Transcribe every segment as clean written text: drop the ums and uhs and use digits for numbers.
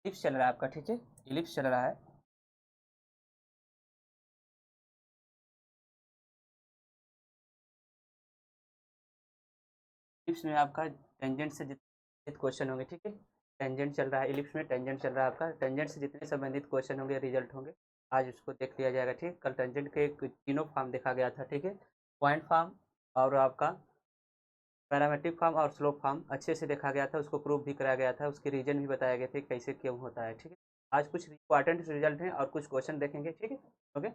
Ellipse चल रहा है आपका, ठीक है, इलिप्स चल रहा है। इलिप्स में आपका टेंजेंट से जितने क्वेश्चन होंगे, ठीक है, टेंजेंट चल रहा है इलिप्स में, टेंजेंट चल रहा है आपका, टेंजेंट से जितने संबंधित क्वेश्चन होंगे, रिजल्ट होंगे, आज उसको देख लिया जाएगा, ठीक। कल टेंजेंट के तीनों फॉर्म देखा गया था, ठीक है, पॉइंट फॉर्म और आपका पैरामेट्रिक फॉर्म और स्लोप फॉर्म अच्छे से देखा गया था, उसको प्रूव भी कराया गया था, उसके रीजन भी बताए गए थे कैसे क्यों होता है, ठीक है। आज कुछ इंपॉर्टेंट रिजल्ट हैं और कुछ क्वेश्चन देखेंगे, ठीक है। ओके,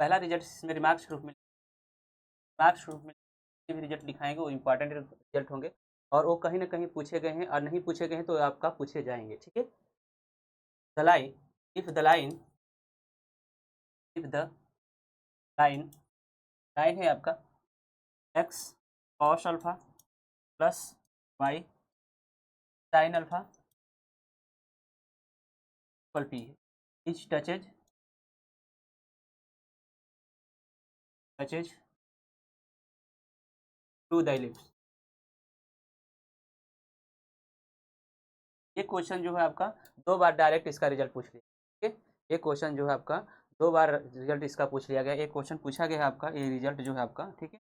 पहला रिजल्ट इसमें रिमार्क्स के रूप में, रिमार्क्स के रूप में भी रिजल्ट दिखाएंगे, वो इंपॉर्टेंट रिजल्ट होंगे और वो कहीं ना कहीं पूछे गए हैं और नहीं पूछे गए हैं तो आपका पूछे जाएंगे, ठीक है। The line, if the line, if the line, line है आपका x cos alpha plus y sine alpha equal p है, etch touches to the ellipse. ये क्वेश्चन जो है आपका 2 बार डायरेक्ट इसका रिजल्ट पूछ लिया, ठीक है। ये क्वेश्चन जो है आपका 2 बार रिजल्ट इसका पूछ लिया गया। एक क्वेश्चन पूछा गया है आपका, ये रिजल्ट जो है आपका, ठीक है,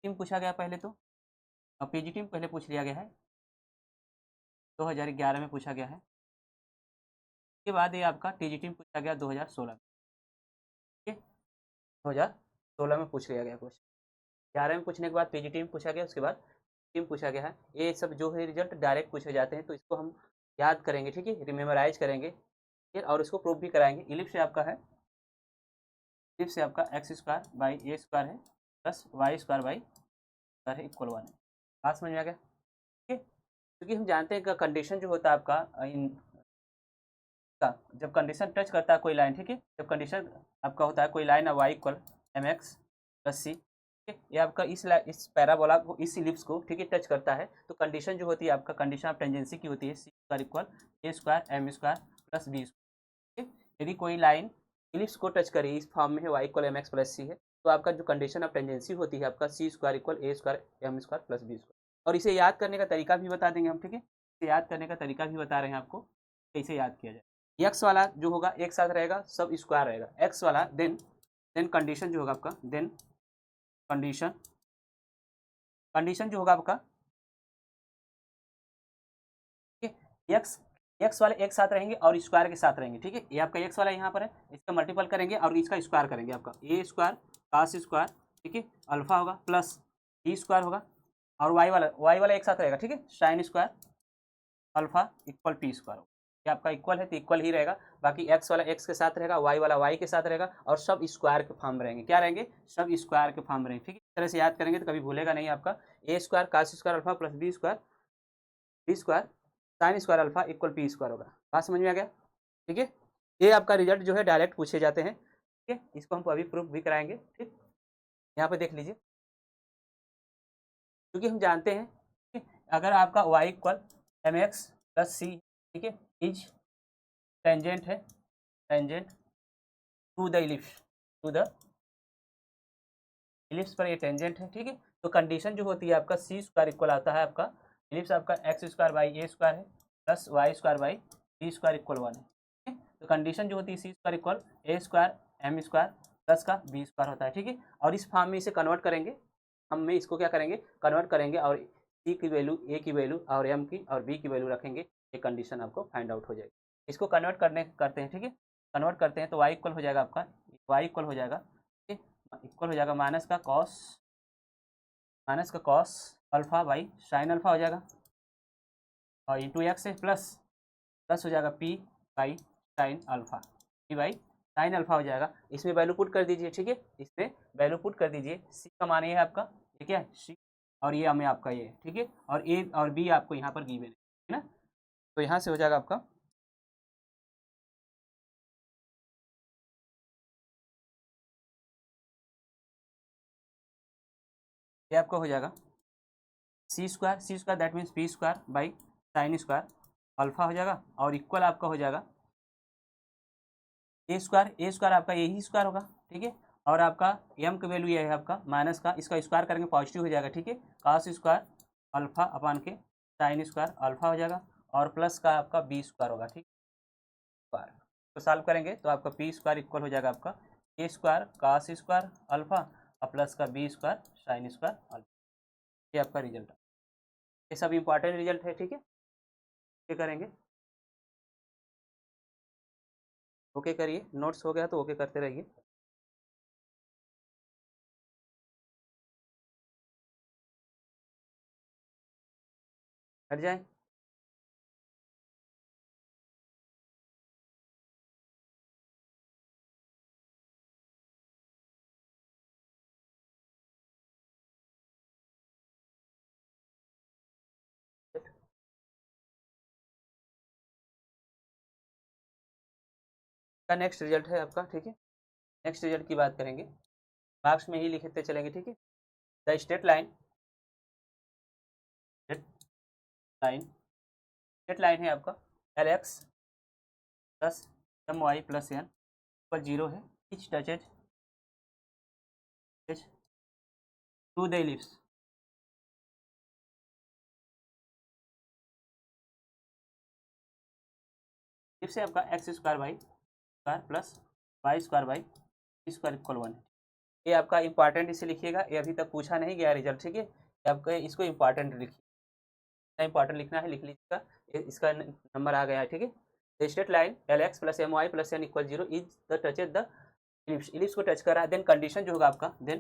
टीम पूछा गया पहले तो, और पीजी टीम पहले पूछ लिया गया है, 2011 में पूछा गया है। उसके बाद ये आपका टीजी टीम पूछा गया 2016 में, ठीक है, 2016 में पूछ लिया गया क्वेश्चन। 11 में पूछने के बाद पीजी टीम पूछा गया, उसके बाद टीम पूछा गया है। ये सब जो है रिजल्ट डायरेक्ट पूछे जाते हैं, तो इसको हम याद करेंगे, ठीक है, रिमेमोराइज करेंगे, ठीक है, और उसको प्रूव भी कराएंगे। इलिप्स से आपका है, इलिप्स से आपका x square by a square है plus Y square by square है इक्वल 1 है। बात समझ में आ गया, ठीक है। क्योंकि हम जानते हैं कि कंडीशन जो होता है आपका इन का, जब कंडीशन टच करता है कोई लाइन, ठीक है, जब कंडीशन आपका होता है कोई line y equal m x plus c, ठीक है, ये आपका इस पैराबोला को, इस इलिप्स को, ठीक है, टच करता है, तो कंडीशन जो होती है आपका, कंडीशन ऑफ टेंजेंसी की होती है c square equal a square m square plus b square, ठीक है। यदि कोई लाइन इलिप्स को टच करे, इस फॉर्म में है y equal m x plus c है, तो आपका जो कंडीशन ऑफ टेंजेंसी होती है आपका c square equal a square m square plus b square. और इसे याद करने का तरीका भी बता देंगे हम, ठीक है, इसे याद करने का तरीका भी बता रहे हैं आपको कैसे याद किया जाए। एक्स वाला जो होगा एक साथ रहेगा, सब स्क्वायर रहेगा, एक्स वाला, देन कंडीशन जो होगा आपका, देन कंडीशन, कंडीशन जो होगा आपका, ठीक है, एक्स वाले एक साथ रहेंगे और स्क्वायर के साथ रहेंगे, ठीक है। ये आपका एक्स वाला यहाँ पर है, इसका मल्टीपल करेंगे और इसका स्क्वायर करेंगे, आपका ए स्क्वायर कास स्क्वायर, ठीक है, अल्फा होगा प्लस बी स्क्वायर होगा, और वाई वाला एक साथ रहेगा, ठीक है, sign square alpha equal p square होगा। ये आपका इक्वल है तो इक्वल ही रहेगा, बाकी एक्स वाला एक्स के साथ रहेगा, वाई वाला वाई के साथ रहेगा, और सब स्क्वायर के फॉर्म में रहेंगे। क्या रहेंगे? सब स्क्वायर के फॉर्म में रहेंगे, ठीक है। इस तरह से याद करेंगे तो कभी भूलेगा नहीं आपका, ए square cos square alpha plus b square sign square alpha equal p square होगा। बात समझ में आ गया, ठीक है। ये आपका रिजल्ट जो है डायरेक्ट पूछे जाते हैं, ठीक है, इसको हम अभी प्रूफ भी कराएंगे, ठीक। यहाँ पे देख लीजिए, क्योंकि हम जानते हैं कि अगर आपका y equal m x plus c, ठीक है, इज टेंजेंट है, tangent to the ellipse, to the ellipse पर ये टेंजेंट है, ठीक है, तो कंडीशन जो होती है आपका सी स्क्वायर इक्वल आता है आपका, इलिप्स आपका x square by a square है plus Y square by b square equal 1 है, ठीक है। तो कंडीशन जो होती है c square equal a square m square plus का बी स्क्वायर होता है, ठीक है। और इस फॉर्म में इसे कन्वर्ट करेंगे, हम में इसको क्या करेंगे, कन्वर्ट करेंगे, और सी की वैल्यू, ए की वैल्यू और एम की और बी की वैल्यू रखेंगे, ये कंडीशन आपको फाइंड आउट हो जाएगी। इसको कन्वर्ट करते हैं, ठीक है, कन्वर्ट करते हैं तो वाई इक्वल हो जाएगा आपका, वाई इक्वल हो जाएगा, ठीक है, इक्वल हो जाएगा माइनस का cos alpha by sine alpha हो जाएगा, और इंटू एक्स है प्लस हो जाएगा P by sine alpha, P by sine alpha हो जाएगा। इसमें वैल्यू पुट कर दीजिए, ठीक है, इसमें वैल्यू पुट कर दीजिए, सी का मान ये है आपका, ठीक है, सी, और ये हमें आपका ये, ठीक है, और ए और बी आपको यहाँ पर गिवन है ना, तो यहाँ से हो जाएगा आपका, ये आपका हो जाएगा c square that means p square by sine square alpha हो जाएगा, और इक्वल आपका हो जाएगा ए स्क्वायर आपका यही स्क्वायर होगा, ठीक है, और आपका एम का वैल्यू ये है आपका माइनस का, इसका स्क्वायर करेंगे पॉजिटिव हो जाएगा, ठीक है, कास स्क्वायर अल्फा अपान के साइन स्क्वायर अल्फा हो जाएगा, और प्लस का आपका बी स्क्वायर होगा, ठीक स्क्वायर। तो सॉल्व करेंगे तो आपका पी स्क्वायर इक्वल हो जाएगा आपका ए स्क्वायर कास स्क्वायर अल्फा और प्लस का B square sign square alpha. ये आपका रिजल्ट है। ये सब इंपॉर्टेंट रिजल्ट है, ठीक है। ओके करेंगे, ओके करिए, नोट्स हो गया तो ओके करते रहिए। हट जाए। का नेक्स्ट रिजल्ट है आपका, ठीक है। नेक्स्ट रिजल्ट की बात करेंगे, मार्क्स में ही लिखते चलेंगे, ठीक है। द स्ट्रेट लाइन है आपका L x plus M Y plus N पर जीरो है, etch touches to the ellipse. Ellipse है आपका x square by square plus Y square by square equal 1। ये आपका इंपॉर्टेंट इसे लिखिएगा, ये अभी तक पूछा नहीं गया रिजल्ट, ठीक है। आपका इसको इंपॉर्टेंट लिखिए, इंपॉर्टेंट लिखना है, लिख लीजिएगा। इसका नंबर आ गया है, ठीक है। The straight line l x plus M Y plus n equal zero is the touches the ellipse. Ellipse को टच कर रहा है, देन कंडीशन जो होगा आपका, देन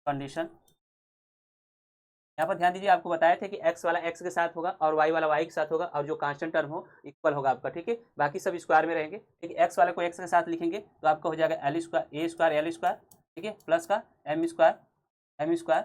कंडीशन यहाँ पर ध्यान दीजिए, आपको बताया था कि एक्स वाला एक्स के साथ होगा और वाई वाला वाई के साथ होगा, और जो कांस्टेंट टर्म हो इक्वल होगा आपका, ठीक है। बाकी सब स्क्वायर में रहेंगे, ठीक है। एक्स वाले को एक्स के साथ लिखेंगे तो आपका हो जाएगा L square a square l square, ठीक है, प्लस का एम स्क्वायर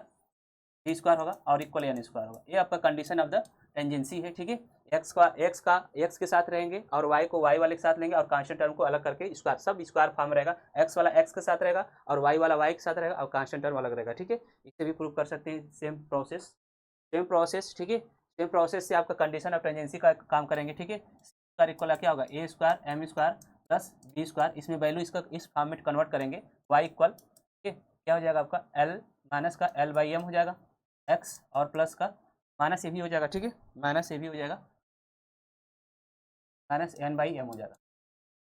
डी स्क्वायर होगा और इक्वल एन स्क्वायर होगा। ये आपका कंडीशन ऑफ द टेंजेंसी है, ठीक है। एक्स के साथ रहेंगे और वाई को वाई वाले के साथ लेंगे और कांस्टेंट टर्म को अलग करके स्क्वायर, सब स्क्वायर फॉर्म रहेगा। एक्स वाला एक्स के साथ रहेगा और वाई वाला वाई के साथ रहेगा और कांस्टेंट टर्म अलग रहेगा, ठीक है। इसे भी प्रूव कर सकते हैं, सेम प्रोसेस, ठीक है। सेम प्रोसेस से आपका कंडीशन ऑफ टेंजेंसी का काम करेंगे, ठीक है। स्क्वायर इक्वल क्या होगा a square m square plus b square, इसमें वैल्यू इसका इस फॉर्म में कन्वर्ट करेंगे, वाई इक्वल, ठीक है, क्या हो जाएगा आपका एल माइनस का एल बाई एम हो जाएगा एक्स और प्लस का माइनस ए भी हो जाएगा, ठीक है, माइनस ए भी हो जाएगा माइनस एन बाई एम हो जाएगा।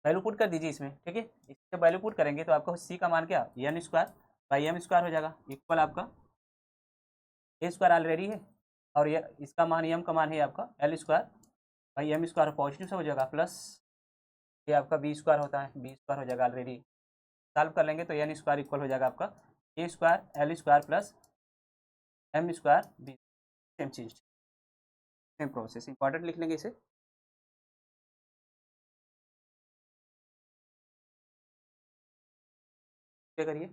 वैल्यू पुट कर दीजिए इसमें, ठीक है। इससे वैल्यू पुट करेंगे तो आपका सी का मान क्या N square by M square हो जाएगा इक्वल आपका ए स्क्वायर ऑलरेडी है और ये इसका मान एम का मान है आपका l square by M square positive से हो जाएगा प्लस ये आपका बी स्क्वायर होता है, बी स्क्वायर हो जाएगा ऑलरेडी। सॉल्व कर लेंगे तो एन स्क्वायर इक्वल हो जाएगा आपका ए square l square plus m square b, same चीज, सेम प्रोसेस, इंपॉर्टेंट लिख लेंगे इसे। क्या करिए,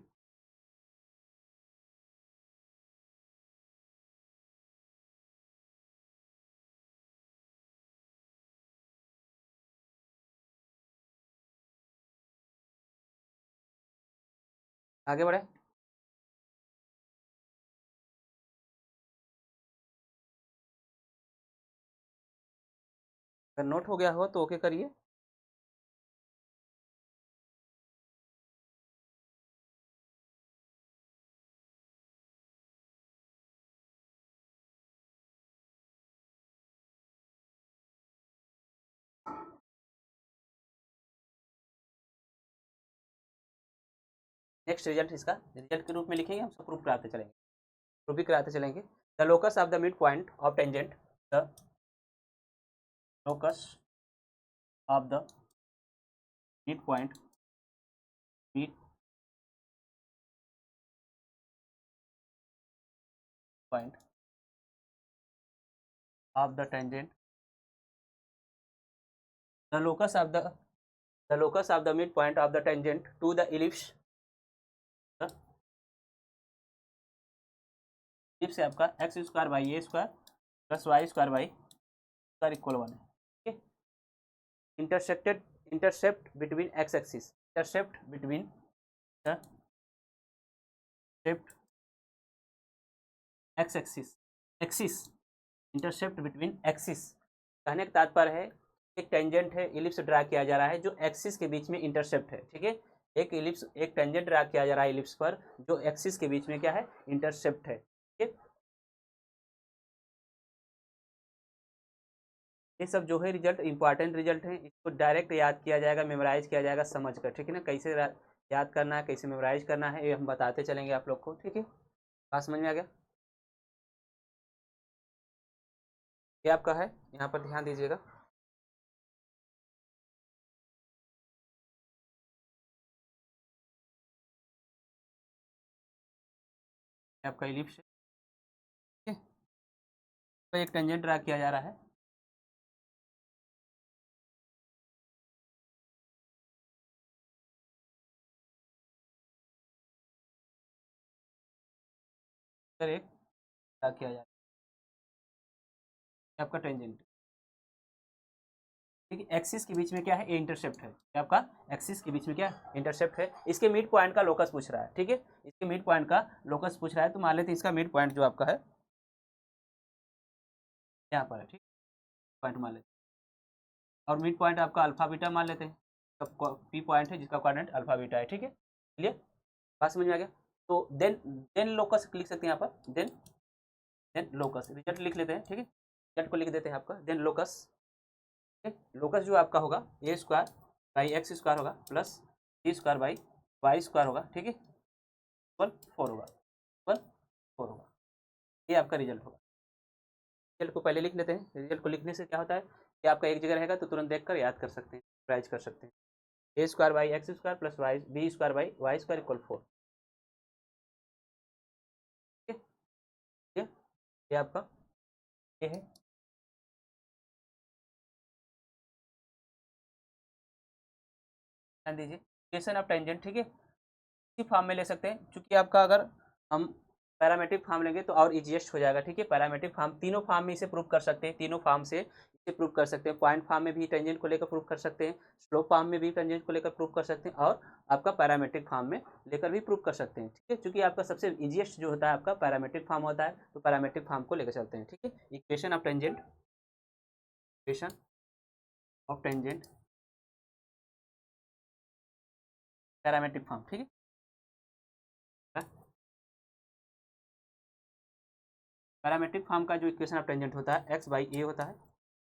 आगे बढ़े। अगर नोट हो गया हो तो ओके करिए। नेक्स्ट रिजल्ट इसका रिजल्ट के रूप में लिखेंगे, हम सब प्रूफ कराते चलेंगे, प्रूफ भी कराते चलेंगे। The locus of the mid point of tangent, the locus of the mid mid point of the tangent, the locus of the locus of the mid point of the tangent to the ellipse, ellipse है आपका x square by a square plus Y square by square equal 1 है, ठीक है। Intercepted intercept between x axis, intercept between intercept x axis, axis intercept between axis, कहने का तात्पर्य है एक टेंजेंट है, इलिप्स ड्रा किया जा रहा है जो एक्सिस के बीच में इंटरसेप्ट है, ठीक है। एक इलिप्स एक टेंजेंट ड्रा किया जा रहा है इलिप्स पर जो एक्सिस के बीच में क्या है इंटरसेप्ट है, ठीक है। ये सब जो है रिजल्ट इंपॉर्टेंट रिजल्ट है, इसको डायरेक्ट याद किया जाएगा, मेमोराइज किया जाएगा समझ कर, ठीक है ना। कैसे याद करना है, कैसे मेमोराइज करना है, ये हम बताते चलेंगे आप लोग को, ठीक है। बात समझ में आ गया। ये आपका है, यहाँ पर ध्यान दीजिएगा। आपका इलिप्स है, ठीक है। तो एक टेंजेंट ड्रा किया जा रहा है, फिर एक ड्रा किया जा रहा है, आपका टेंजेंट, ठीक है। एक्सिस के बीच में क्या है, ये इंटरसेप्ट है, ये आपका एक्सिस के बीच में क्या इंटरसेप्ट है। इसके मिड पॉइंट का लोकस पूछ रहा है, ठीक है। इसके मिड पॉइंट का लोकस पूछ रहा है, तो मान लेते हैं इसका मिड पॉइंट जो आपका है यहाँ पर है, ठीक, पॉइंट मान लेते हैं। और मिड पॉइंट आपका अल्फा बीटा मान लेते हैं, पी पॉइंट है जिसका कोऑर्डिनेट अल्फा बीटा है, ठीक है। क्लियर, बात समझ में आ गया। तो देन लोकस लिख सकते हैं यहाँ पर, देन लोकस रिजल्ट लिख लेते हैं, ठीक है। रिजल्ट को लिख देते हैं आपका, देन लोकस, ठीक है। लोकस जो आपका होगा a square by x square होगा plus b square by y square होगा, ठीक है, इक्वल 4 होगा, इक्वल 4 होगा। ये आपका रिजल्ट होगा। रिजल्ट को पहले लिख लेते हैं। रिजल्ट को लिखने से क्या होता है कि आपका एक जगह रहेगा तो तुरंत देखकर याद कर सकते हैं, प्राइज कर सकते हैं। A square by x square plus y b square by y square equal 4, ठीक है। ये आपका ये है, ध्यान दीजिए इक्वेशन ऑफ टेंजेंट, ठीक है। इसी फॉर्म में ले सकते हैं, क्योंकि आपका अगर हम पैरामेट्रिक फॉर्म लेंगे तो और इजीएस्ट हो जाएगा, ठीक है। पैरामेट्रिक फॉर्म तीनों फॉर्म में इसे प्रूव कर सकते हैं, तीनों फॉर्म से इसे प्रूव कर सकते हैं। पॉइंट फॉर्म में भी टेंजेंट को लेकर प्रूव कर सकते हैं, स्लोप फॉर्म में भी टेंजेंट को लेकर प्रूव कर सकते हैं, और आपका पैरामेट्रिक फॉर्म में लेकर भी प्रूव कर सकते हैं, ठीक है। क्योंकि आपका सबसे इजीएस्ट जो होता है आपका पैरामेट्रिक फॉर्म होता है, तो पैरामेट्रिक फॉर्म को लेकर चलते हैं, ठीक है। Equation of tangent, equation of tangent parametric form, ठीक है। पैरामेट्रिक फॉर्म का जो इक्वेशन ऑफ टेंजेंट होता है एक्स बाई ए होता है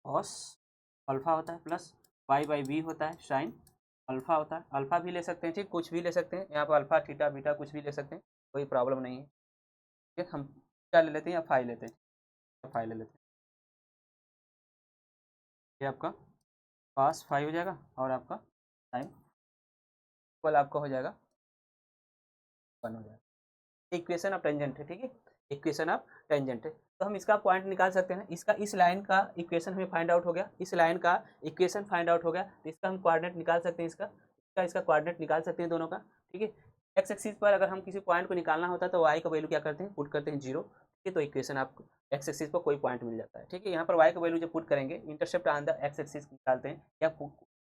कॉस अल्फा होता है प्लस वाई बाई बी होता है साइन अल्फा होता है। अल्फा भी ले सकते हैं, ठीक, कुछ भी ले सकते हैं यहाँ पर, अल्फा थीटा बीटा कुछ भी ले सकते हैं, कोई प्रॉब्लम नहीं है, ठीक है। हम क्या ले लेते हैं या फाई लेते हैं, फाई ले लेते हैं। ये आपका कॉस फाई हो जाएगा और आपका साइन इक्वल आपका हो जाएगा 1 हो जाएगा। इक्वेशन ऑफ टेंजेंट है, ठीक है, इक्वेशन ऑफ टेंजेंट है। तो हम इसका पॉइंट निकाल सकते हैं, इसका इस लाइन का इक्वेशन हमें फाइंड आउट हो गया, इस लाइन का इक्वेशन फाइंड आउट हो गया, तो इसका हम कोऑर्डिनेट निकाल सकते हैं, इसका कोऑर्डिनेट निकाल सकते हैं दोनों का, ठीक है। एक्स एक्सिस पर अगर हम किसी पॉइंट को निकालना होता है तो वाई का वैल्यू क्या करते हैं, पुट करते हैं 0, ठीक है। तो इक्वेशन आपको एक्स एक्सिस पर कोई पॉइंट मिल जाता है, ठीक है। यहाँ पर वाई का वैल्यू जब पुट करेंगे, intercept on the x axis निकालते हैं, या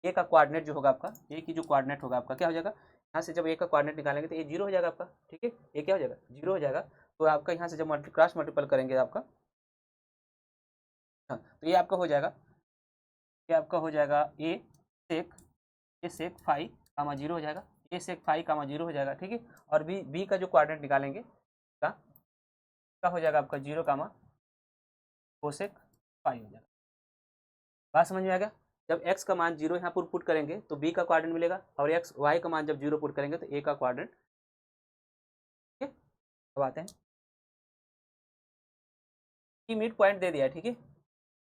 ए का कोऑर्डिनेट जो होगा आपका, ए की जो कोऑर्डिनेट होगा आपका क्या हो जाएगा, यहाँ से जब ए का कोऑर्डिनेट निकालेंगे तो ये 0 हो जाएगा आपका, ठीक है। ये क्या हो जाएगा, 0 हो जाएगा। तो आपका यहाँ से जब क्रॉस मल्टीपल करेंगे आपका, हाँ, तो ये आपका हो जाएगा, ये आपका हो जाएगा ए सेक फाई कामा 0 हो जाएगा, ए सेक फाई कामा 0 हो जाएगा, ठीक है। और बी का जो कोऑर्डिनेट निकालेंगे का हो जाएगा आपका 0 कामा कोसेक फाई हो जाएगा। बात समझ में आ गया। जब x का मान 0 यहाँ पर पुट करेंगे तो b का कोऑर्डिनेट मिलेगा, और x y का मान जब 0 पुट करेंगे तो a का कोऑर्डिनेट, ठीक है। अब आते हैं कि मिड पॉइंट दे दिया है, ठीक है।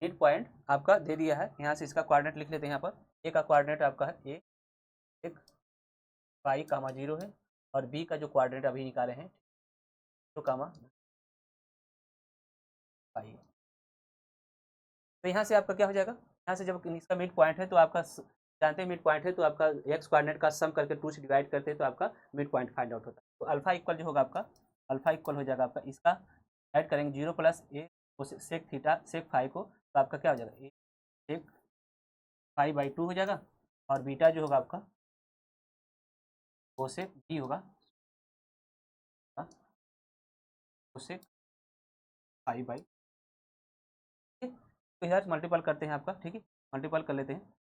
मिड पॉइंट आपका दे दिया है, यहाँ से इसका कोऑर्डिनेट लिख लेते हैं। यहाँ पर a का कोऑर्डिनेट आपका है ए एक फाई कामा 0 है, और b का जो कोऑर्डिनेट अभी निकाले हैं 0 कामा फाई। तो यहाँ से आपका क्या हो जाएगा, यहाँ से जब इसका मिड पॉइंट है तो आपका जानते हैं मिड पॉइंट है तो आपका एक्स कोऑर्डिनेट का सम करके 2 से डिवाइड करते हैं तो आपका मिड पॉइंट फाइंड आउट होता है। तो अल्फा इक्वल जो होगा आपका, अल्फा इक्वल हो जाएगा आपका, इसका ऐड करेंगे 0 प्लस ए सेक थीटा सेक फाई को, तो आपका क्या हो जाएगा, ए सेक फाई बाई 2 हो जाएगा, और बीटा जो होगा आपका वो सेक बी होगा, वो सेक फाई बाई, ठीक है। तो इधर मल्टीपल करते हैं आपका, ठीक है, मल्टीपल कर लेते हैं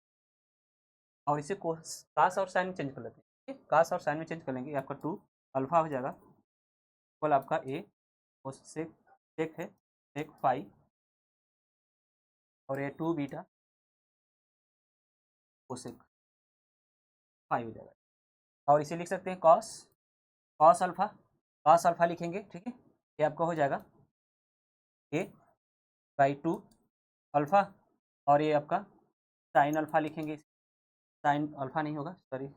और इसे कास और साइन में चेंज कर लेते हैं, ठीक है। कास और साइन में चेंज कर लेंगे, आपका 2 अल्फा हो जाएगा इक्वल आपका ए और सेक सेक है सेक फाई, और ये 2 बीटा कोसेक 5 हो जाएगा। और इसे लिख सकते हैं कॉस अल्फा लिखेंगे, ठीक है। ये आपका हो जाएगा a/2 अल्फा, और ये आपका साइन अल्फा लिखेंगे, साइन अल्फा नहीं होगा, सॉरी,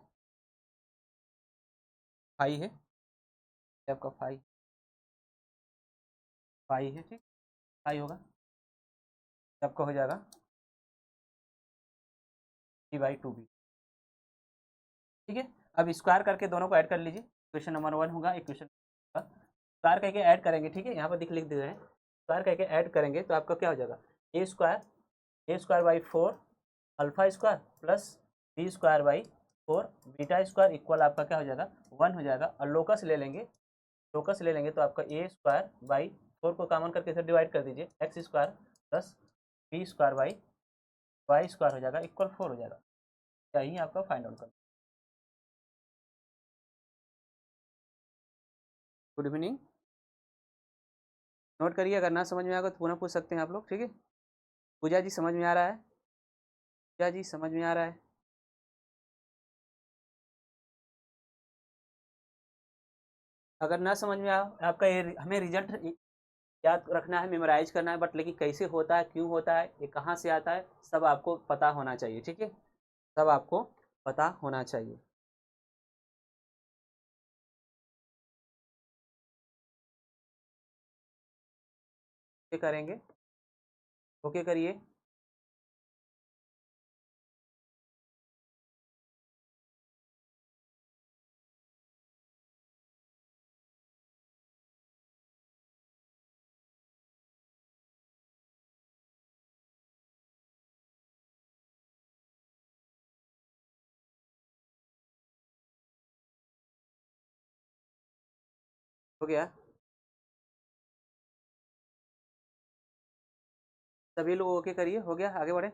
फाई है, ये आपका फाई है, ठीक, फाई होगा, आपका हो जाएगा b/2b, ठीक है। अब स्क्वायर करके दोनों को ऐड कर लीजिए, क्वेश्चन नंबर 1 होगा, इक्वेशन स्क्वायर करके ऐड करेंगे, ठीक है। यहाँ पर लिख दे रहे हैं, स्क्वायर करके ऐड करेंगे तो आपका क्या हो जाएगा, a² alpha square plus b² beta square equal आपका क्या हो जाएगा 1 हो जाएगा। और लोकस ले लेंगे तो आपका a² को कॉमन करके इसे डिवाइड कर दीजिए, x² प्लस b² हो जाएगा इक्वल 4 हो जाएगा। यही आपका फाइंड आउट करना। गुड इवनिंग, नोट करिए, अगर ना समझ में आएगा तो पुनः पूछ सकते हैं आप लोग, ठीक है। पूजा जी समझ में आ रहा है? पूजा जी समझ में आ रहा है? अगर ना समझ में आया आपका, ये हमें रिजल्ट याद रखना है, मेमोराइज करना है, बट लेकिन कैसे होता है, क्यों होता है, ये कहाँ से आता है, सब आपको पता होना चाहिए, ठीक है। सब आपको पता होना चाहिए। ओके करेंगे, ओके करिए। हो गया, सभी लोग ओके करिए, हो गया, आगे बढ़े।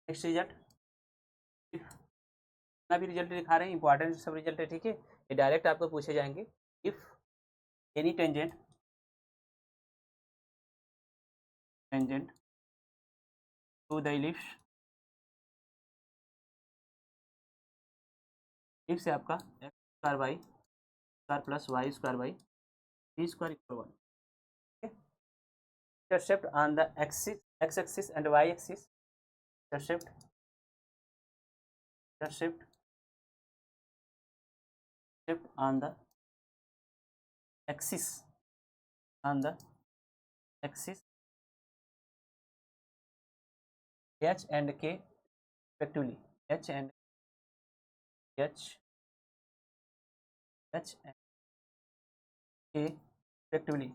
नेक्स्ट रिजल्ट, जितना भी रिजल्ट दिखा रहे हैं इंपॉर्टेंट सब रिजल्ट है, ठीक है। ये डायरेक्ट आपको पूछे जाएंगे। If any tangent to the ellipse, if से आपका x² plus y² equal 1, intercept on the x axis and y axis, intercept on the axis h and k respectively, h and k respectively,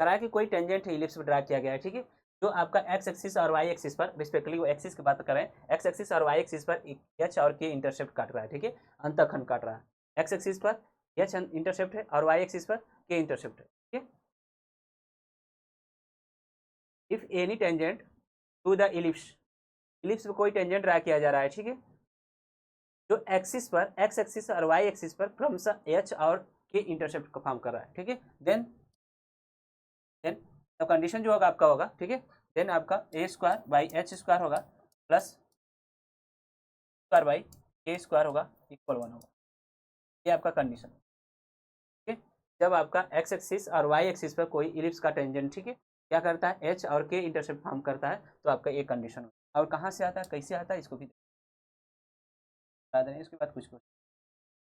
करा कि कोई tangent है ellipse पर draw किया गया है, ठीक है। जो आपका एक्स एक्सिस और वाई एक्सिस पर रिस्पेक्टिवली, वो एक्सिस की बात करें, एक्स एक्सिस और वाई एक्सिस पर एच और के इंटरसेप्ट काट रहा है, ठीक है, अंतःखंड काट रहा है। एक्स एक्सिस पर एच इंटरसेप्ट है और वाई एक्सिस पर के इंटरसेप्ट है, ठीक है। If any tangent to the ellipse पर कोई टेंजेंट ड्रा किया जा रहा है, ठीक है, जो एक्सिस पर एक्स एक्सिस और वाई एक्सिस पर क्रमशः एच और के इंटरसेप्ट को फॉर्म कर रहा है, ठीक है। देन तो कंडीशन जो होगा आपका होगा, ठीक है, देन आपका a² होगा प्लस k² होगा इक्वल 1 होगा। ये आपका कंडीशन, ठीक है। जब आपका एक्स एक्सिस और वाई एक्सिस पर कोई इलिप्स का टेंजेंट, ठीक है, क्या करता है, एच और के इंटरसेप्ट फॉर्म करता है, तो आपका ये कंडीशन होगा। और कहाँ से आता है, कैसे आता है, इसको भी बता दें। इसके बाद कुछ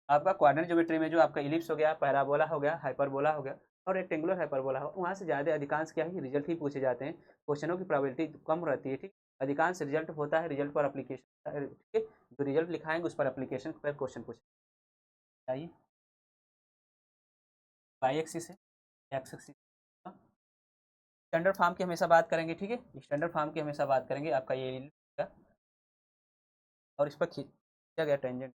आपका क्वाड्रेंट ज्योमेट्री में जो आपका इलिप्स हो गया, पैराबोला हो गया, हाइपरबोला हो गया और रेक्टेंगुलर हाइपरबोला हो, वहाँ से ज़्यादा अधिकांश क्या है, रिजल्ट ही पूछे जाते हैं। क्वेश्चनों की प्रोबेबिलिटी कम रहती है, ठीक। अधिकांश रिजल्ट होता है रिजल्ट पर अप्लीकेशन, ठीक है, जो रिजल्ट लिखाएंगे उस पर अप्लीकेशन पर क्वेश्चन पूछे। चाहिए वाई एक्सिस है, एक्स एक्सिस, स्टैंडर्ड फॉर्म की हमेशा बात करेंगे, ठीक है, स्टैंडर्ड फॉर्म की हमेशा बात करेंगे। आपका ये और इस पर खींचा गया टेंजेंट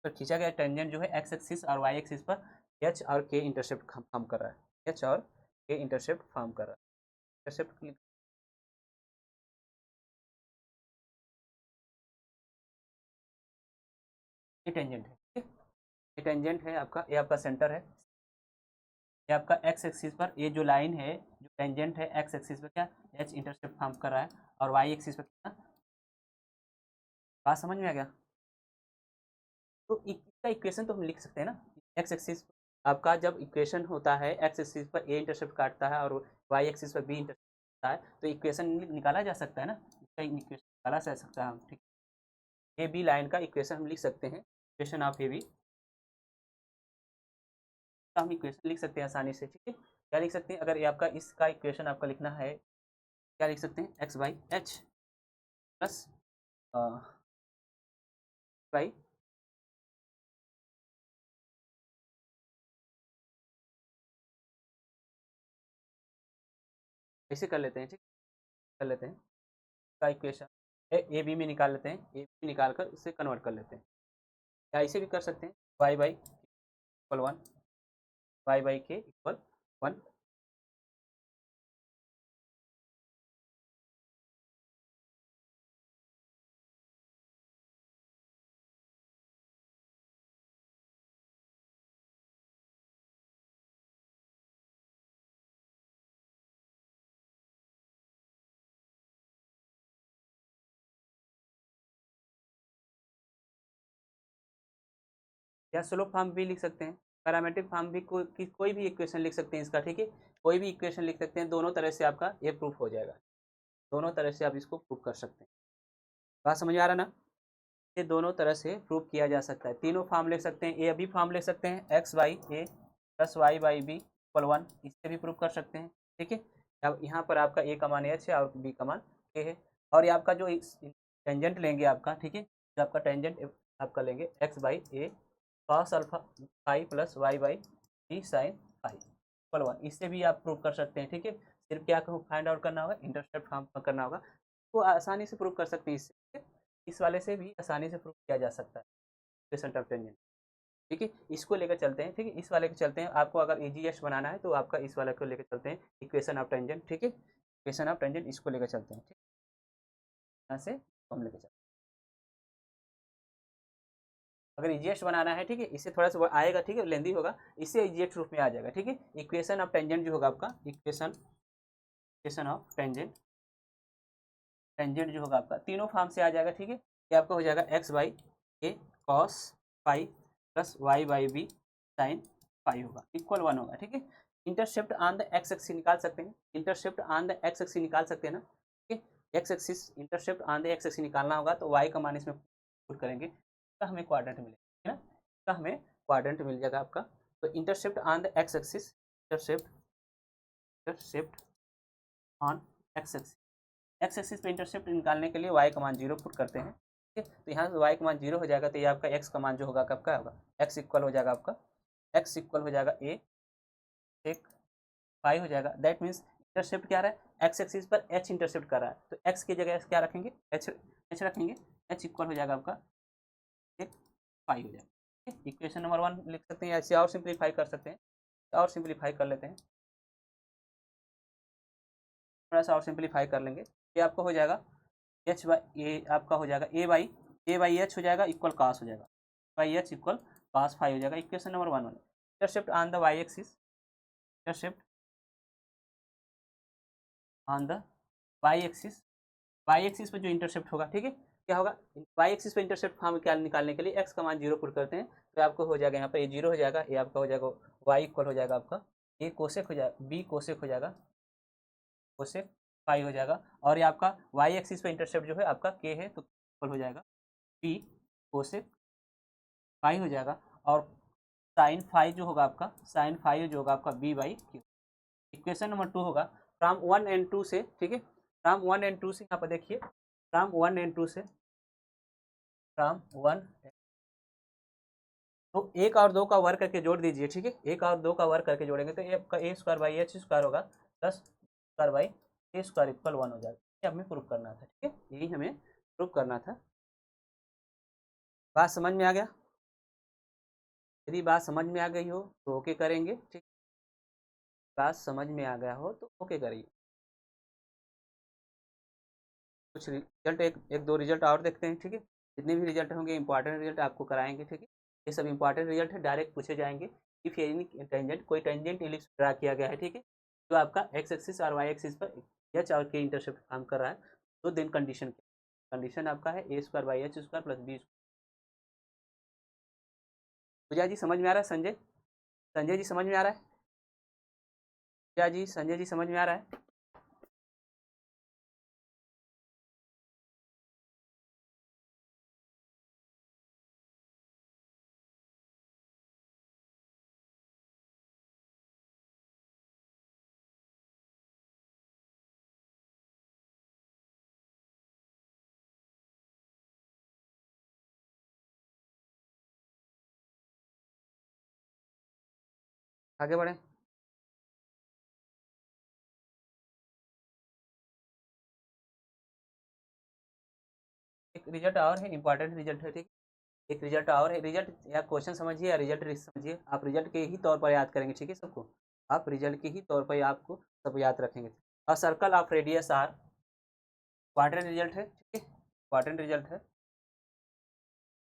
पर खींचा गया टेंजेंट जो है एक्स एक्सिस और वाई एक्सिस पर एच और के इंटरसेप्ट फॉर्म कर रहा है, एच और के इंटरसेप्ट फॉर्म कर रहा है। इंटरसेप्ट ये टेंजेंट है, ठीक है, ये टेंजेंट है आपका, ये आपका सेंटर है, ये आपका एक्स एक्सिस पर ये जो लाइन है जो टेंजेंट है एक्स एक्सिस पर क्या एच इंटरसेप्ट फॉर्म कर रहा है, और वाई एक्सिस पर क्या, बात समझ में आ गया। तो इसका इक्वेशन तो हम लिख सकते हैं ना, एक्स एक्सिस आपका जब इक्वेशन होता है एक्स एक्सिस पर ए इंटरसेप्ट काटता है और वाई एक्सिस पर बी इंटरसेप्ट काटता है, तो इक्वेशन निकाला जा सकता है ना, इसका इक्वेशन निकाला जा सकता है हम, ठीक, ए बी लाइन का इक्वेशन हम लिख सकते हैं, इक्वेशन ऑफ ए बी का हम इक्वेशन लिख सकते हैं आसानी से, ठीक है। क्या लिख सकते हैं, अगर ये आपका इसका इक्वेशन आपका लिखना है, क्या लिख सकते हैं, x by H plus by, ऐसे कर लेते हैं, ठीक, कर लेते हैं का इक्वेशन ए बी में निकाल लेते हैं, ए बी निकाल कर उससे कन्वर्ट कर लेते हैं, या ऐसे भी कर सकते हैं y by equal one, y by k equal one, या स्लोप फॉर्म भी लिख सकते हैं, पैरामीट्रिक फॉर्म भी कोई भी इक्वेशन लिख सकते हैं इसका, ठीक है, कोई भी इक्वेशन लिख सकते हैं, दोनों तरह से आपका ये प्रूफ हो जाएगा, दोनों तरह से आप इसको प्रूफ कर सकते हैं। बात समझ आ रहा ना, ये दोनों तरह से प्रूफ किया जा सकता है, तीनों फॉर्म लिख सकते हैं, ए भी फॉर्म लिख सकते हैं x by a plus y by b equal one, इससे भी प्रूफ कर सकते हैं, ठीक है। अब यहाँ पर आपका ए का मान एच है और बी का मान ए है, और ये आपका जो टेंजेंट लेंगे आपका, ठीक है, जो आपका टेंजेंट आपका लेंगे x by a cos alpha phi plus y by b sine phi equal one, इससे भी आप प्रूव कर सकते हैं, ठीक है। सिर्फ क्या फाइंड आउट करना होगा, इंटरसेप्ट फॉर्म करना होगा, तो आसानी से प्रूव कर सकते हैं, इससे इस वाले से भी आसानी से प्रूव किया जा सकता है इक्वेशन ऑफ टेंजेंट, ठीक है। इसको लेकर चलते हैं, ठीक है, इस वाले को चलते हैं, आपको अगर ईजीएस्ट बनाना है तो आपका इस वाले को लेकर चलते हैं, इक्वेशन ऑफ टेंजेंट, ठीक है, इक्वेशन ऑफ टेंजेंट इसको लेकर चलते हैं, ठीक, यहाँ से हम लेकर चलते हैं, अगर इजिएस्ट बनाना है, ठीक है, इससे थोड़ा सा आएगा, ठीक है, लेंदी होगा, इससे इजिएस्ट रूप में आ जाएगा, ठीक है। इक्वेशन ऑफ टेंजेंट जो होगा आपका, इक्वेशन ऑफ टेंजेंट, टेंजेंट जो होगा आपका तीनों फॉर्म से आ जाएगा, ठीक है, ये आपका हो जाएगा x by a cos phi plus y by b sine phi होगा इक्वल वन होगा, ठीक है। Intercept on the x axis निकाल सकते हैं, intercept on the x axis निकाल सकते हैं ना, ठीक है, x axis intercept on the x axis निकालना होगा तो वाई का मान इसमें पुट करेंगे, तो हमें क्वाड्रेंट मिलेगा, है ना, तो हमें क्वाड्रेंट मिल जाएगा आपका। तो intercept on the x axis, intercept on x axis, x axis पे इंटरसेप्ट निकालने के लिए वाई का मान जीरो पुट करते हैं, ठीक है, तो यहाँ से वाई का मान जीरो हो जाएगा, तो ये आपका एक्स का मान जो होगा कब का होगा, एक्स इक्वल हो जाएगा आपका, एक्स इक्वल हो जाएगा ए एक फाइव हो जाएगा, दैट मीन्स इंटरसेप्ट क्या रहा है, एक्स एक्सिस पर एच इंटरसेप्ट कर रहा है, तो एक्स की जगह क्या रखेंगे, एच रखेंगे, एच इक्वल हो जाएगा आपका एक फाइव हो जाएगा, इक्वेशन नंबर वन लिख सकते हैं, ऐसे और सिंप्लीफाई कर सकते हैं, और सिंप्लीफाई कर लेते हैं, थोड़ा सा और सिंप्लीफाई कर लेंगे, ये आपको हो जाएगा एच बाई ए, आपका हो जाएगा ए बाई एच हो जाएगा इक्वल कास हो जाएगा, by h equal cos five हो जाएगा, equation number one intercept on the y axis, intercept on the y axis, y axis पर जो इंटरसेप्ट होगा, ठीक है, क्या होगा, वाई एक्सिस पर इंटरसेप्ट फॉर्म क्या निकालने के लिए एक्स का मान जीरो पुट करते हैं, तो आपको हो जाएगा यहाँ पर ये जीरो हो जाएगा, ये आपका हो जाएगा वाई इक्वल हो जाएगा आपका ए कोसेक हो जाएगा, बी कोसेक हो जाएगा, कोसेक फाइव हो जाएगा, और ये आपका वाई एक्सिस पे इंटरसेप्ट जो है आपका के है, तो इक्वल हो जाएगा बी कोसेक फाइव हो जाएगा, और साइन फाइव जो होगा आपका, साइन फाइव जो होगा आपका b by q, equation number two होगा फ्राम वन एंड टू से, ठीक है, फ्राम वन एंड टू से यहाँ पर देखिए, फ्राम वन एंड टू से, फ्राम वन, तो एक और दो का वर्क करके जोड़ दीजिए, ठीक है, एक और दो का वर्क करके जोड़ेंगे तो आपका ए स्क्वायर बाई एच स्क्वायर होगा plus square by a square equal one हो जाएगा, ये हमें प्रूफ करना था, ठीक है, यही हमें प्रूफ करना था, बात समझ में आ गया। यदि बात समझ में आ गई हो तो ओके करेंगे, ठीक। बात समझ में आ गया हो तो ओके करिए। कुछ रिजल्ट एक दो रिजल्ट और देखते हैं, ठीक है। जितने भी रिजल्ट होंगे इंपॉर्टेंट रिजल्ट आपको कराएंगे, ठीक है। ये सब इंपॉर्टेंट रिजल्ट है, डायरेक्ट पूछे जाएंगे। इफ एनी टेंजेंट, कोई टेंजेंट इलिप्स ड्रा किया गया है, ठीक है, जो आपका एक्स एक्सिस और वाई एक्सिस पर एच और के इंटरसेप्ट काम कर रहा है, तो देन कंडीशन क्या, कंडीशन आपका है a square by h square plus b. Pooja ji समझ में आ रहा है? संजय, संजय जी समझ में आ रहा है? पूजा जी, संजय जी समझ में आ रहा है? आगे बढ़े। एक रिजल्ट और है, इंपॉर्टेंट रिजल्ट है, ठीक। एक रिजल्ट और है, रिजल्ट या क्वेश्चन समझिए या रिजल्ट समझिए, आप रिजल्ट के ही तौर पर याद करेंगे, ठीक है सबको। आप रिजल्ट के ही तौर पर आपको सब याद रखेंगे। और circle of radius r, quadrant result है, ठीक है, क्वाड्रेंट रिजल्ट है।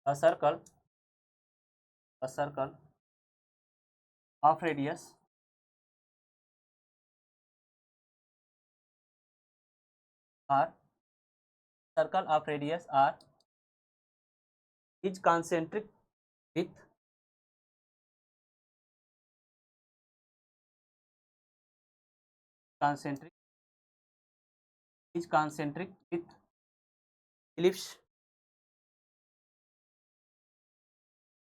A circle, a circle of radius r, circle of radius r is concentric with, concentric, is concentric with ellipse,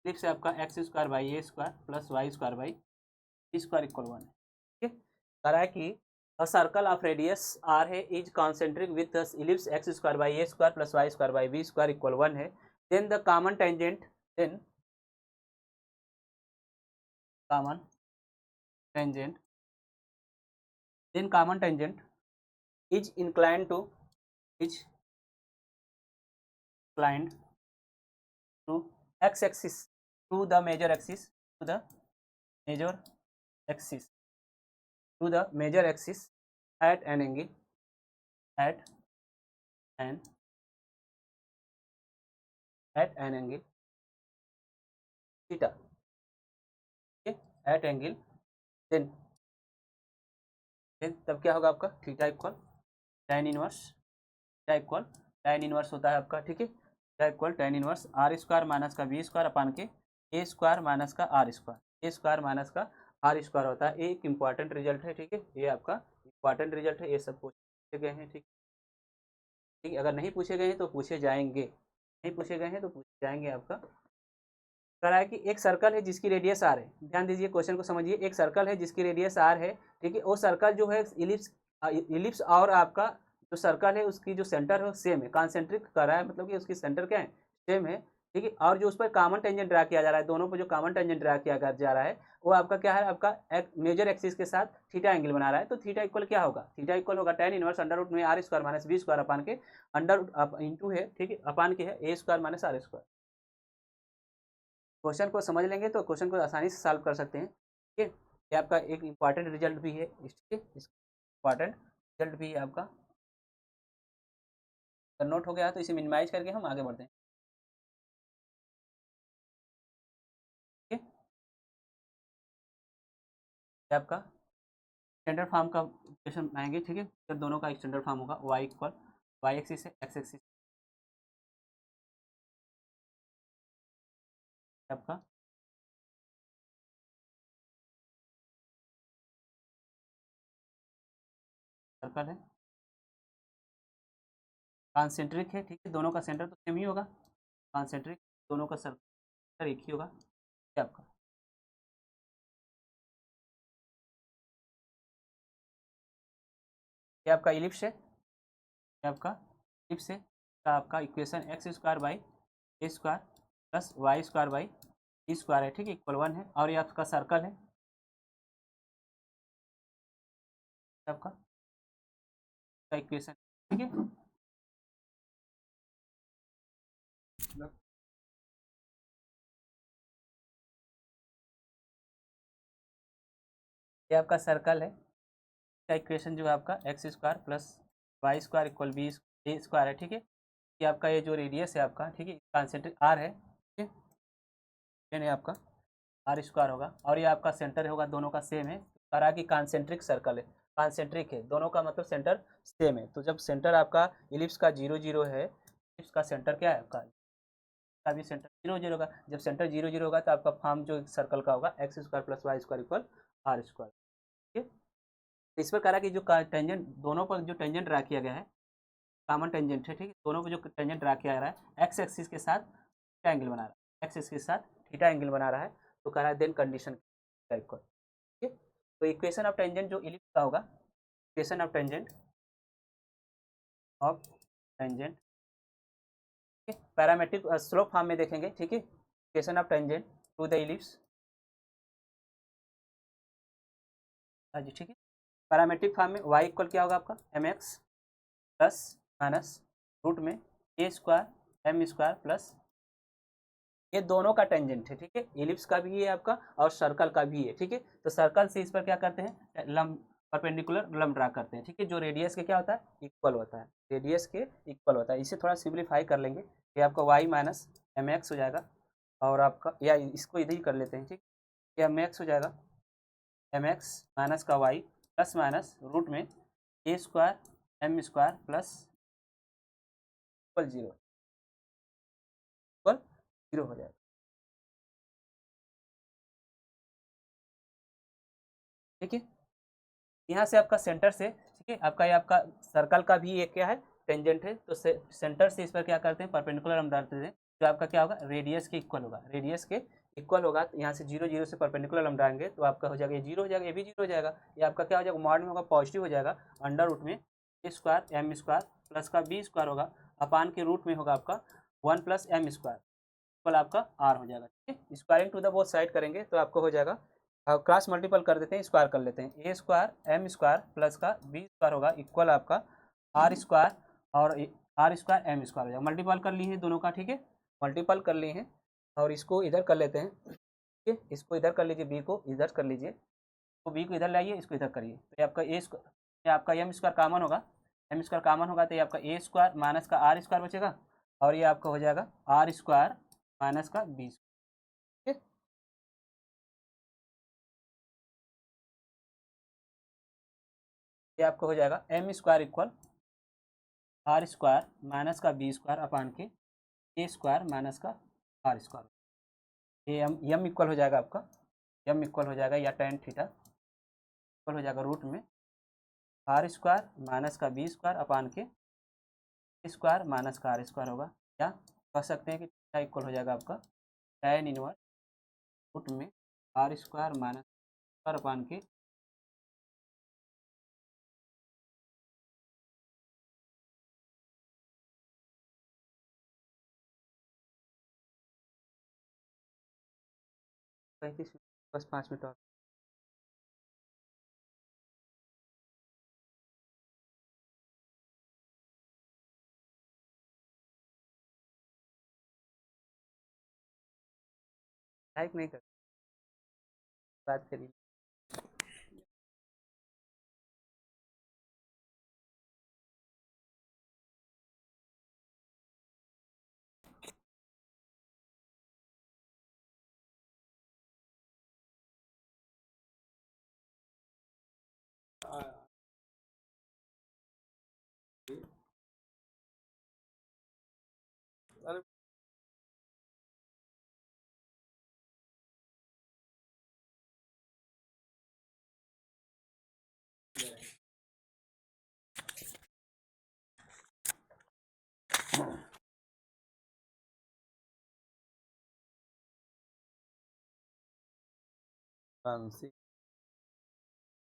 ellipse आपका x square by a square plus Y square by b square equal 1 है, ठीक है। कह रहा है कि a circle of radius r है is concentric with ellipse x square by a square plus Y square by b square equal 1 है। Then the common tangent, then common tangent, then common tangent is inclined to, is inclined to x axis, to the major axis, to the major axis, to the major axis at an angle, at an, at an angle theta, okay, at angle, then तब क्या होगा आपका theta equal tan inverse, theta equal tan inverse होता है आपका, ठीक है। Theta equal tan inverse r square minus का बी स्क्वायर अपान के ए स्क्वायर माइनस का r square, a square minus का आर स्क्वायर होता है। एक इंपॉर्टेंट रिजल्ट है, ठीक है, ये आपका इंपॉर्टेंट रिजल्ट है, ये सब पूछे गए हैं, ठीक। ठीक है, अगर नहीं पूछे गए हैं तो पूछे जाएंगे, नहीं पूछे गए हैं तो पूछे जाएंगे आपका। कह रहा है कि एक सर्कल है जिसकी रेडियस आर है, ध्यान दीजिए क्वेश्चन को समझिए। एक सर्कल है जिसकी रेडियस आर है, ठीक है, वो सर्कल जो है इलिप्स, इलिप्स और आपका जो सर्कल है उसकी जो सेंटर है सेम है, कॉन्सेंट्रिक कर रहा है, मतलब कि उसकी सेंटर क्या है, सेम है, ठीक है। और जो उस पर कॉमन टेंजेंट ड्रा किया जा रहा है, दोनों पर जो कॉमन टेंजेंट ड्रा किया जा रहा है वो आपका क्या है, आपका एक मेजर एक्सिस के साथ थीटा एंगल बना रहा है। तो थीटा इक्वल क्या होगा, थीटा इक्वल होगा tan इनवर्स अंडर रूट में r square minus b square upon के अंडर इंटू है, ठीक है, अपान के है a square minus r square. Question को समझ लेंगे तो क्वेश्चन को आसानी से सॉल्व कर सकते हैं, ठीक है। ये आपका एक इम्पॉर्टेंट रिजल्ट भी है, ठीक है, इम्पॉर्टेंट रिजल्ट भी है आपका। अगर नोट हो गया तो इसे मिनिमाइज करके हम आगे बढ़ते हैं, ठीक है। ये आपका स्टैंडर्ड फॉर्म का क्वेश्चन बनाएंगे, ठीक है, फिर दोनों का स्टैंडर्ड फॉर्म होगा वाई इक्वल, वाई एक्सिस है एक्स एक्सिस आपका सर्कल है, कॉन्सेंट्रिक है, ठीक है, दोनों का सेंटर तो सेम ही होगा, कॉन्सेंट्रिक, दोनों का सर्कल एक ही होगा, ये आपका। ये आपका इलिप्स है, ये आपका इलिप्स है, आपका equation x square by a square plus Y square by e square है, ठीक है, इक्वल 1 है। और ये आपका सर्कल है, आपका इक्वेशन, ठीक है। ये आपका सर्कल है, इसका इक्वेशन जो है आपका x square plus Y square equal b a square है, ठीक है। ये आपका ये जो रेडियस है आपका, ठीक है, कॉन्सेंट्रिक आर है, ठीक है, आपका आर स्क्वायर होगा, और ये आपका सेंटर होगा, दोनों का सेम है, करा कि कॉन्सेंट्रिक सर्कल है, कॉन्सेंट्रिक है, दोनों का मतलब सेंटर सेम है। तो जब सेंटर आपका इलिप्स का 0 0 है, इलिप्स का सेंटर क्या है आपका, का भी सेंटर 0 0 होगा। जब सेंटर 0 0 होगा तो आपका फॉर्म जो सर्कल का होगा x square plus Y square equal r square, ठीक है। तो इस पर करा कि जो टेंजेंट दोनों पर जो टेंजेंट ड्रा किया गया है, कॉमन टेंजेंट है, ठीक है, दोनों पर जो टेंजेंट ड्रा किया जा रहा है एक्स एक्सिस के साथ थीटा एंगल बना रहा है, एक्स एक्सिस के साथ थीटा एंगल बना रहा है, तो कह रहा है देन कंडीशन टाइप का, ठीक है। तो इक्वेशन ऑफ टेंजेंट जो इलिप्स का होगा, equation of tangent parametric slope form में देखेंगे, ठीक है। Equation of tangent to the ellipse, जी ठीक है, पैरामेट्रिक फॉर्म में वाई इक्वल क्या होगा आपका m x plus minus root में a square m square plus, ये दोनों का टेंजेंट है, ठीक है, इलिप्स का भी है आपका और सर्कल का भी है, ठीक है। तो सर्कल से इस पर क्या करते हैं, लंब परपेंडिकुलर लंब ड्रा करते हैं, ठीक है, जो रेडियस के क्या होता है इक्वल होता है, रेडियस के इक्वल होता है। इसे थोड़ा सिंप्लीफाई कर लेंगे, ये आपका वाई माइनस एम एक्स हो जाएगा, और आपका या इसको इधर ही कर लेते हैं, ठीक, ये एम एक्स हो जाएगा, एम एक्स माइनस का वाई प्लस माइनस रूट में a square m square plus equal 0, equal 0 हो जाएगा, ठीक है। यहाँ से आपका सेंटर से, ठीक है, आपका ये आपका सर्कल का भी एक क्या है टेंजेंट है, तो सेंटर से इस पर क्या करते हैं परपेंडिकुलर हम डालते हैं, जो आपका क्या होगा रेडियस के इक्वल होगा, रेडियस के इक्वल होगा। तो यहाँ से 0 0 से परपेंडिकुलर हम डालेंगे तो आपका हो जाएगा ये 0 हो जाएगा, ये भी 0 हो जाएगा, ये आपका क्या हो जाएगा मॉड में होगा पॉजिटिव हो जाएगा, अंडर रूट में a square m square plus का बी स्क्वायर होगा, अपान के रूट में होगा आपका 1 प्लस एम स्क्वायर इक्वल आपका आर हो जाएगा, ठीक है। Squaring to the both side करेंगे तो आपको हो जाएगा, क्रॉस मल्टीपल कर देते हैं, स्क्वायर कर लेते हैं, a square m square plus का बी स्क्वायर होगा इक्वल आपका आर स्क्वायर, और आर स्क्वायर एम स्क्वायर हो जाएगा, मल्टीपल कर लिए हैं दोनों का, ठीक है, मल्टीपल कर लिए हैं, और इसको इधर कर लेते हैं, ठीक है, इसको इधर कर लीजिए, बी को इधर कर लीजिए, तो बी को इधर लाइए, इसको इधर करिए, तो ये आपका ए स्क्वायर, ये आपका एम स्क्वायर कॉमन होगा, एम स्क्वायर कॉमन होगा तो ये आपका ए स्क्वायर माइनस का आर स्क्वायर बचेगा, और ये आपका हो जाएगा आर स्क्वायर माइनस का बी, ठीक है। ये आपको हो जाएगा m square equal r square minus का बी स्क्वायर अपान के ए स्क्वायर माइनस का आर स्क्वायर, ये एम इक्वल हो जाएगा आपका, एम इक्वल हो जाएगा या टेन थीटा इक्वल हो जाएगा रूट में आर स्क्वायर माइनस का बी स्क्वायर अपान के स्क्वायर माइनस का आर स्क्वायर होगा, या कह सकते हैं कि थीटा इक्वल हो जाएगा आपका टेन इनवर्स रूट में r square minus square upon के बस 5 मिनट और लाइक नहीं कर बात करिए।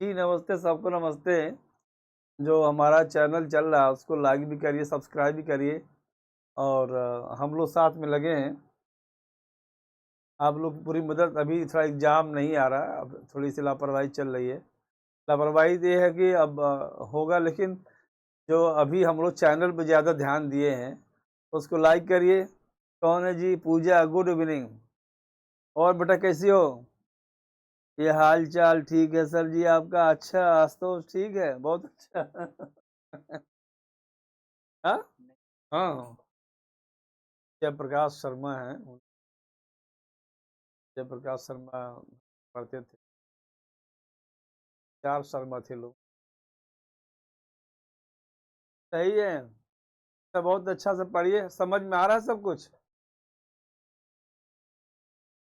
जी नमस्ते, सबको नमस्ते। जो हमारा चैनल चल रहा है उसको लाइक भी करिए, सब्सक्राइब भी करिए, और हम लोग साथ में लगे हैं। आप लोग की पूरी मदद, अभी थोड़ा एग्ज़ाम नहीं आ रहा है, अब थोड़ी सी लापरवाही चल रही है। लापरवाही ये है कि अब होगा, लेकिन जो अभी हम लोग चैनल पर ज़्यादा ध्यान दिए हैं उसको लाइक करिए। कौन है जी? पूजा, गुड इवनिंग। और बेटा कैसी हो? ये हाल चाल ठीक है सर जी आपका। अच्छा आशुतोष ठीक है, बहुत अच्छा। हाँ हाँ, जयप्रकाश शर्मा है, जयप्रकाश शर्मा पढ़ते थे, 4 शर्मा थे लोग। सही है, सब बहुत अच्छा से पढ़िए, समझ में आ रहा है सब कुछ।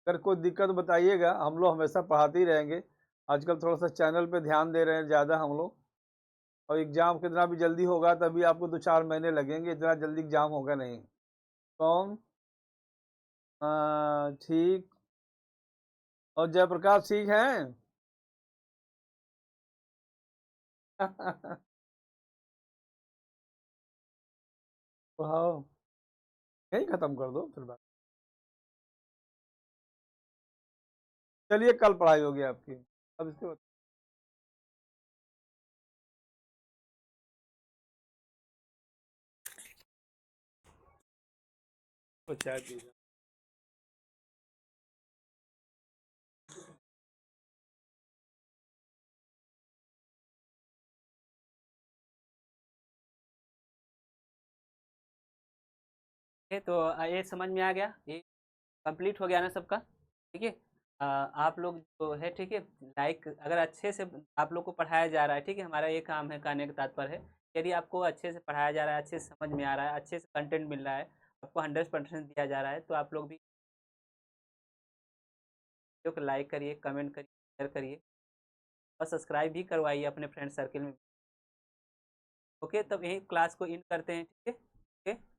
अगर कोई दिक्कत बताइएगा, हम लोग हमेशा पढ़ाते ही रहेंगे। आजकल थोड़ा सा चैनल पे ध्यान दे रहे हैं ज़्यादा हम लोग। और एग्ज़ाम कितना भी जल्दी होगा तभी आपको 2-4 महीने लगेंगे, इतना जल्दी एग्ज़ाम होगा नहीं। कौन? ठीक। और जयप्रकाश ठीक हैं? पढ़ाओ, यही खत्म कर दो फिर बात। चलिए कल पढ़ाई होगी आपकी। अब इसके बाद चाय पीजिए। तो ये समझ में आ गया, ये कंप्लीट हो गया ना सबका। ठीक है, आप लोग जो है, ठीक है, लाइक अगर अच्छे से आप लोग को पढ़ाया जा रहा है, ठीक है, हमारा ये काम है, कहने का तात्पर्य है, यदि आपको अच्छे से पढ़ाया जा रहा है, अच्छे से समझ में आ रहा है, अच्छे से कंटेंट मिल रहा है, आपको 100% दिया जा रहा है, तो आप लोग भी वीडियो को लाइक करिए, कमेंट करिए, शेयर करिए और सब्सक्राइब भी करवाइए अपने फ्रेंड सर्किल में। ओके, तब यही क्लास को इन करते हैं, ठीक है। ओके।